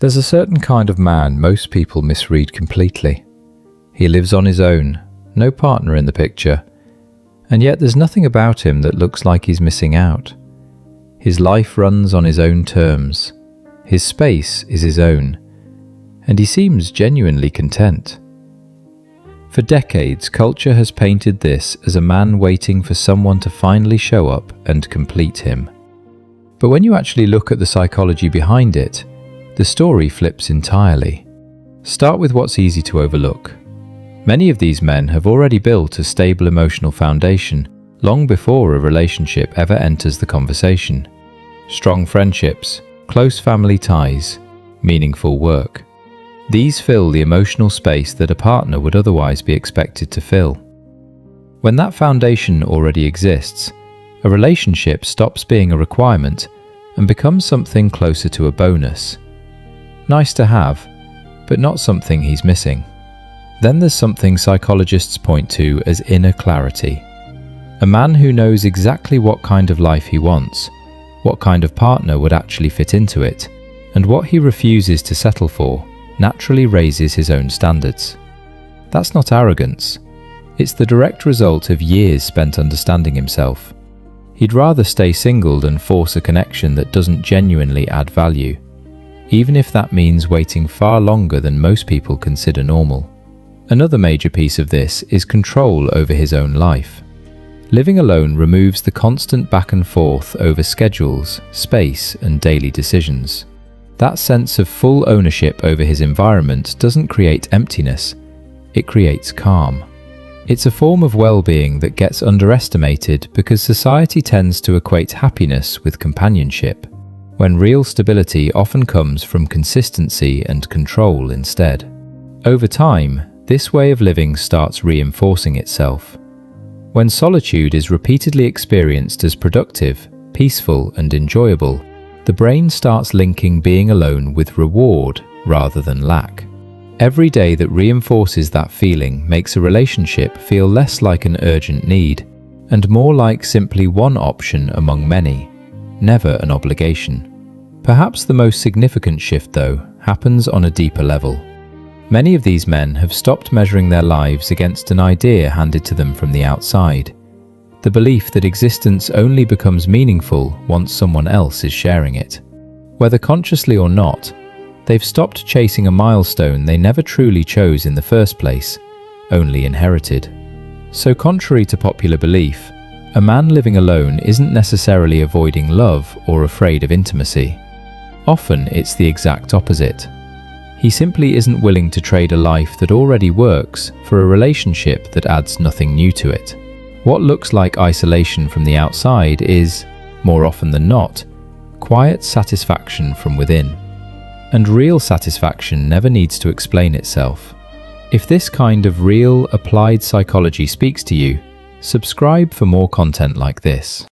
There's a certain kind of man most people misread completely. He lives on his own, no partner in the picture, and yet there's nothing about him that looks like he's missing out. His life runs on his own terms, his space is his own, and he seems genuinely content. For decades, culture has painted this as a man waiting for someone to finally show up and complete him. But when you actually look at the psychology behind it, the story flips entirely. Start with what's easy to overlook. Many of these men have already built a stable emotional foundation long before a relationship ever enters the conversation. Strong friendships, close family ties, meaningful work. These fill the emotional space that a partner would otherwise be expected to fill. When that foundation already exists, a relationship stops being a requirement and becomes something closer to a bonus. Nice to have, but not something he's missing. Then there's something psychologists point to as inner clarity. A man who knows exactly what kind of life he wants, what kind of partner would actually fit into it, and what he refuses to settle for, naturally raises his own standards. That's not arrogance. It's the direct result of years spent understanding himself. He'd rather stay single than force a connection that doesn't genuinely add value, even if that means waiting far longer than most people consider normal. Another major piece of this is control over his own life. Living alone removes the constant back and forth over schedules, space, and daily decisions. That sense of full ownership over his environment doesn't create emptiness, it creates calm. It's a form of well-being that gets underestimated because society tends to equate happiness with companionship, when real stability often comes from consistency and control instead. Over time, this way of living starts reinforcing itself. When solitude is repeatedly experienced as productive, peaceful, and enjoyable, the brain starts linking being alone with reward rather than lack. Every day that reinforces that feeling makes a relationship feel less like an urgent need and more like simply one option among many, never an obligation. Perhaps the most significant shift, though, happens on a deeper level. Many of these men have stopped measuring their lives against an idea handed to them from the outside, the belief that existence only becomes meaningful once someone else is sharing it. Whether consciously or not, they've stopped chasing a milestone they never truly chose in the first place, only inherited. So contrary to popular belief, a man living alone isn't necessarily avoiding love or afraid of intimacy. Often it's the exact opposite. He simply isn't willing to trade a life that already works for a relationship that adds nothing new to it. What looks like isolation from the outside is, more often than not, quiet satisfaction from within. And real satisfaction never needs to explain itself. If this kind of real, applied psychology speaks to you, subscribe for more content like this.